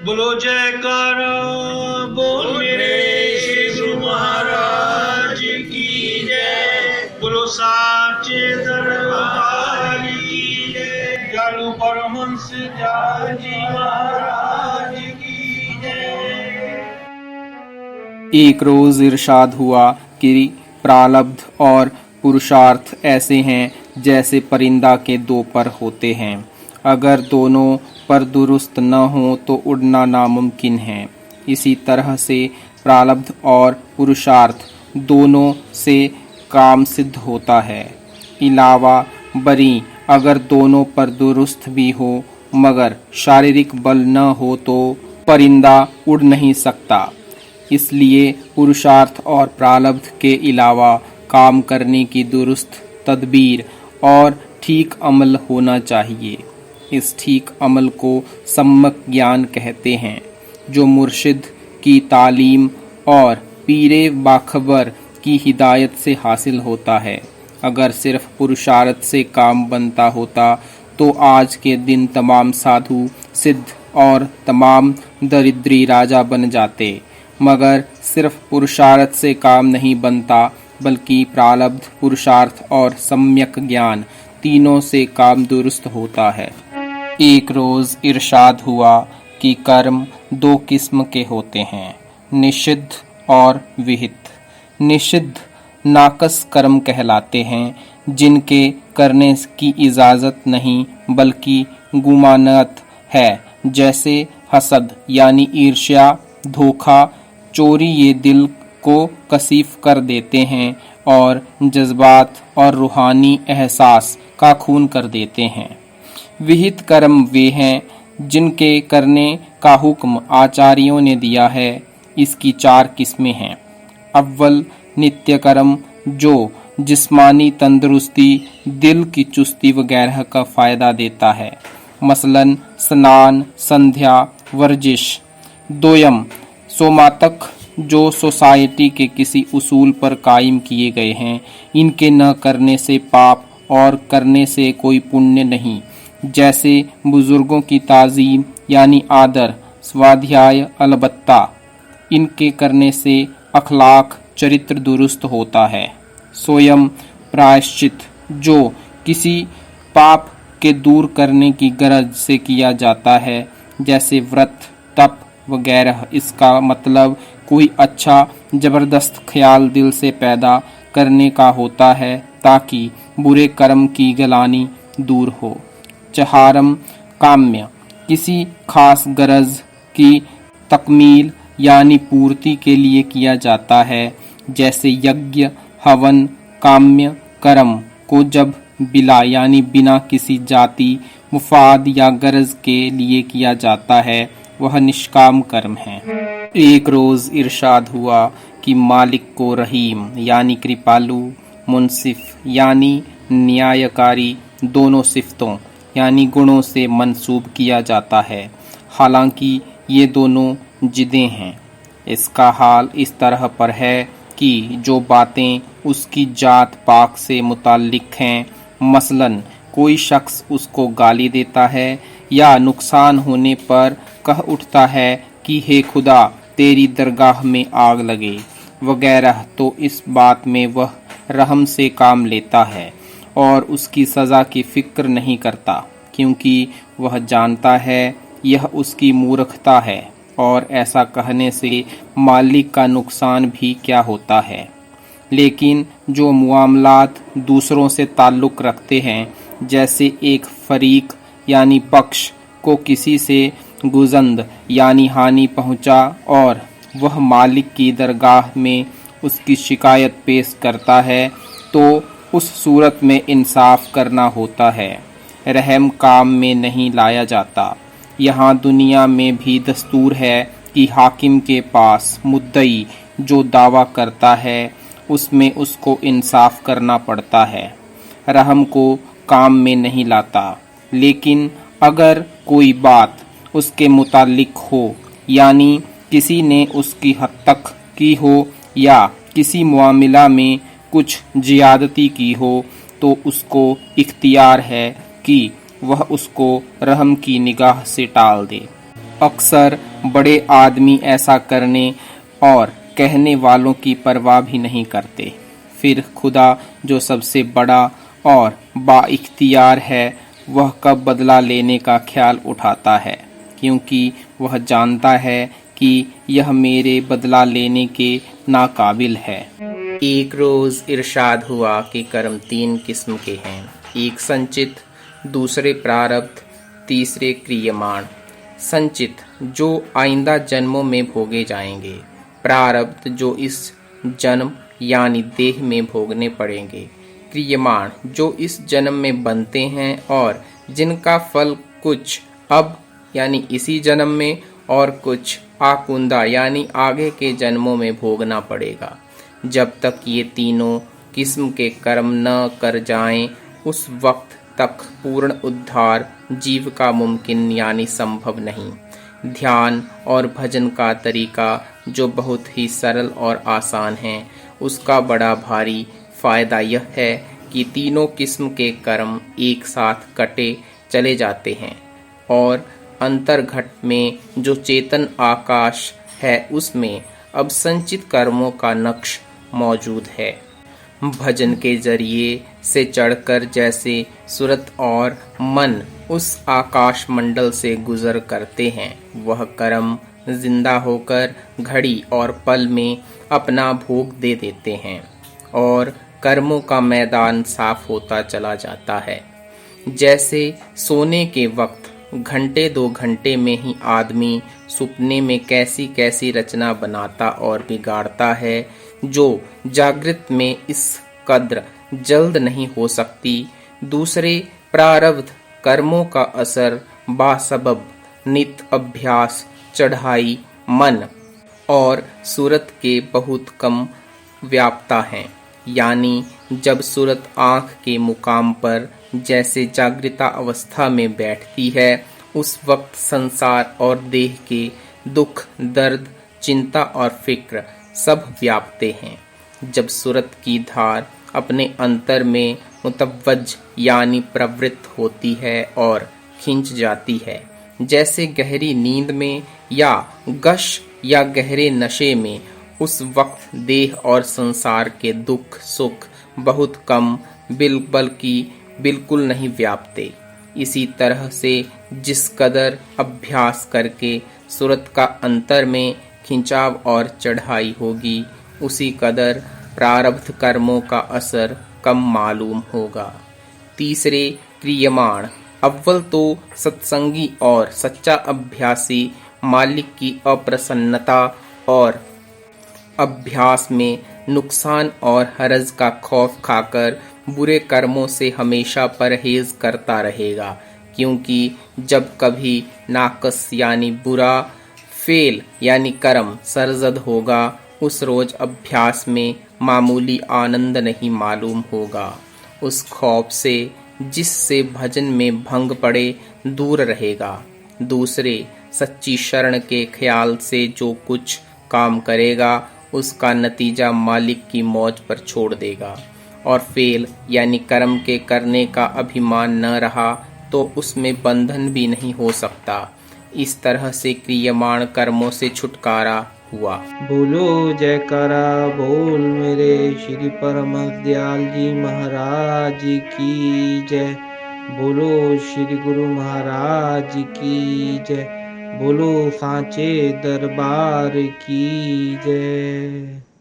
बोलो जयकारा बोल मेरे श्री गुरु महाराज की जय। बोलो साचे दरबार की जय। जालू परमहंस जी महाराज की जय। एक रोज इरशाद हुआ कि प्रारब्ध और पुरुषार्थ ऐसे हैं जैसे परिंदा के दो पर होते हैं। अगर दोनों पर दुरुस्त न हो तो उड़ना नामुमकिन है। इसी तरह से प्रारब्ध और पुरुषार्थ दोनों से काम सिद्ध होता है। इलावा बरी अगर दोनों पर दुरुस्त भी हो मगर शारीरिक बल न हो तो परिंदा उड़ नहीं सकता। इसलिए पुरुषार्थ और प्रारब्ध के अलावा काम करने की दुरुस्त तदबीर और ठीक अमल होना चाहिए। इस ठीक अमल को सम्यक ज्ञान कहते हैं, जो मुर्शिद की तालीम और पीरे बाखबर की हिदायत से हासिल होता है। अगर सिर्फ पुरुषार्थ से काम बनता होता तो आज के दिन तमाम साधु सिद्ध और तमाम दरिद्री राजा बन जाते। मगर सिर्फ पुरुषार्थ से काम नहीं बनता, बल्कि प्रारब्ध, पुरुषार्थ और सम्यक ज्ञान तीनों से काम दुरुस्त होता है। एक रोज इरशाद हुआ कि कर्म दो किस्म के होते हैं, निषिद्ध और विहित। निषिद्ध नाकस कर्म कहलाते हैं, जिनके करने की इजाजत नहीं बल्कि गुमानत है, जैसे हसद यानी ईर्ष्या, धोखा, चोरी। ये दिल को कसीफ कर देते हैं और जज्बात और रूहानी एहसास का खून कर देते हैं। विहित कर्म वे हैं जिनके करने का हुक्म आचार्यों ने दिया है। इसकी चार किस्में हैं। अव्वल नित्य कर्म, जो जिस्मानी तंदुरुस्ती, दिल की चुस्ती वगैरह का फायदा देता है, मसलन स्नान, संध्या, वर्जिश। दोयम सोमातक, जो सोसाइटी के किसी उसूल पर कायम किए गए हैं। इनके न करने से पाप और करने से कोई पुण्य नहीं, जैसे बुजुर्गों की ताजीम यानी आदर, स्वाध्याय, अलबत्ता। इनके करने से अखलाक, चरित्र दुरुस्त होता है। सोयम प्रायश्चित, जो किसी पाप के दूर करने की गरज से किया जाता है, जैसे व्रत, तप वगैरह। इसका मतलब कोई अच्छा जबरदस्त ख्याल दिल से पैदा करने का होता है ताकि बुरे कर्म की गलानी दूर हो। चहारम काम्य, किसी खास गरज की तकमील यानी पूर्ति के लिए किया जाता है, जैसे यज्ञ, हवन। काम्य कर्म को जब बिला यानी बिना किसी जाति, मुफाद या गरज के लिए किया जाता है, वह निष्काम कर्म है। एक रोज इरशाद हुआ कि मालिक को रहीम यानी कृपालु, मुंसिफ यानी न्यायकारी दोनों सिफतों यानी गुणों से मंसूब किया जाता है, हालांकि ये दोनों जिदें हैं। इसका हाल इस तरह पर है कि जो बातें उसकी जात पाक से मुताल्लिक हैं, मसलन कोई शख्स उसको गाली देता है या नुकसान होने पर कह उठता है कि हे खुदा तेरी दरगाह में आग लगे वगैरह, तो इस बात में वह रहम से काम लेता है और उसकी सज़ा की फिक्र नहीं करता, क्योंकि वह जानता है यह उसकी मूर्खता है और ऐसा कहने से मालिक का नुकसान भी क्या होता है। लेकिन जो मुआमलात दूसरों से ताल्लुक़ रखते हैं, जैसे एक फरीक यानी पक्ष को किसी से गुजंद यानी हानि पहुंचा और वह मालिक की दरगाह में उसकी शिकायत पेश करता है, तो उस सूरत में इंसाफ करना होता है, रहम काम में नहीं लाया जाता। यहाँ दुनिया में भी दस्तूर है कि हाकिम के पास मुद्दई जो दावा करता है उसमें उसको इंसाफ करना पड़ता है, रहम को काम में नहीं लाता। लेकिन अगर कोई बात उसके मुतालिक हो, यानी किसी ने उसकी हद तक की हो या किसी मामला में कुछ ज़ियादती की हो, तो उसको इख्तियार है कि वह उसको रहम की निगाह से टाल दे। अक्सर बड़े आदमी ऐसा करने और कहने वालों की परवाह भी नहीं करते। फिर खुदा जो सबसे बड़ा और बाइख्तियार है, वह कब बदला लेने का ख्याल उठाता है, क्योंकि वह जानता है कि यह मेरे बदला लेने के नाकाबिल है। एक रोज इरशाद हुआ कि कर्म 3 किस्म के हैं, एक संचित, दूसरे प्रारब्ध, तीसरे क्रियमाण। संचित जो आइंदा जन्मों में भोगे जाएंगे, प्रारब्ध जो इस जन्म यानी देह में भोगने पड़ेंगे, क्रियमाण जो इस जन्म में बनते हैं और जिनका फल कुछ अब यानी इसी जन्म में और कुछ आकुंदा यानी आगे के जन्मों में भोगना पड़ेगा। जब तक ये तीनों किस्म के कर्म न कर जाएं, उस वक्त तक पूर्ण उद्धार जीव का मुमकिन यानी संभव नहीं। ध्यान और भजन का तरीका जो बहुत ही सरल और आसान है, उसका बड़ा भारी फायदा यह है कि तीनों किस्म के कर्म एक साथ कटे चले जाते हैं और अंतर्घट में जो चेतन आकाश है, उसमें अब संचित कर्मों का नक्श मौजूद है। भजन के जरिए से चढ़कर जैसे सुरत और मन उस आकाश मंडल से गुजर करते हैं, वह कर्म जिंदा होकर घड़ी और पल में अपना भोग दे देते हैं और कर्मों का मैदान साफ होता चला जाता है। जैसे सोने के वक्त घंटे 2 घंटे में ही आदमी सुपने में कैसी कैसी रचना बनाता और बिगाड़ता है, जो जागृत में इस कद्र जल्द नहीं हो सकती। दूसरे प्रारब्ध कर्मों का असर बासबब नित अभ्यास, चढ़ाई, मन और सूरत के बहुत कम व्यापता है, यानी जब सूरत आँख के मुकाम पर जैसे जागृता अवस्था में बैठती है, उस वक्त संसार और देह के दुख, दर्द, चिंता और फिक्र सब व्यापते हैं। जब सूरत की धार अपने अंतर में मुतवज्ज यानी प्रवृत्त होती है और खिंच जाती है, जैसे गहरी नींद में या गश या गहरे नशे में, उस वक्त देह और संसार के दुख सुख बहुत कम बल्कि बिल्कुल नहीं व्यापते। इसी तरह से जिस कदर अभ्यास करके सूरत का अंतर में खिंचाव और चढ़ाई होगी, उसी कदर प्रारब्ध कर्मों का असर कम मालूम होगा। तीसरे क्रियमाण, अव्वल तो सत्संगी और सच्चा अभ्यासी मालिक की अप्रसन्नता और अभ्यास में नुकसान और हरज का खौफ खाकर बुरे कर्मों से हमेशा परहेज करता रहेगा, क्योंकि जब कभी नाकस यानी बुरा, फेल यानी कर्म सरजद होगा, उस रोज अभ्यास में मामूली आनंद नहीं मालूम होगा। उस खौफ से जिससे भजन में भंग पड़े दूर रहेगा। दूसरे सच्ची शरण के ख्याल से जो कुछ काम करेगा, उसका नतीजा मालिक की मौज पर छोड़ देगा। और फेल यानी कर्म के करने का अभिमान न रहा तो उसमें बंधन भी नहीं हो सकता। इस तरह से क्रियमाण कर्मों से छुटकारा हुआ। बोलो जयकारा बोल मेरे श्री परम दयाल जी महाराज की जय। बोलो श्री गुरु महाराज की जय। बोलो सांचे दरबार की जय।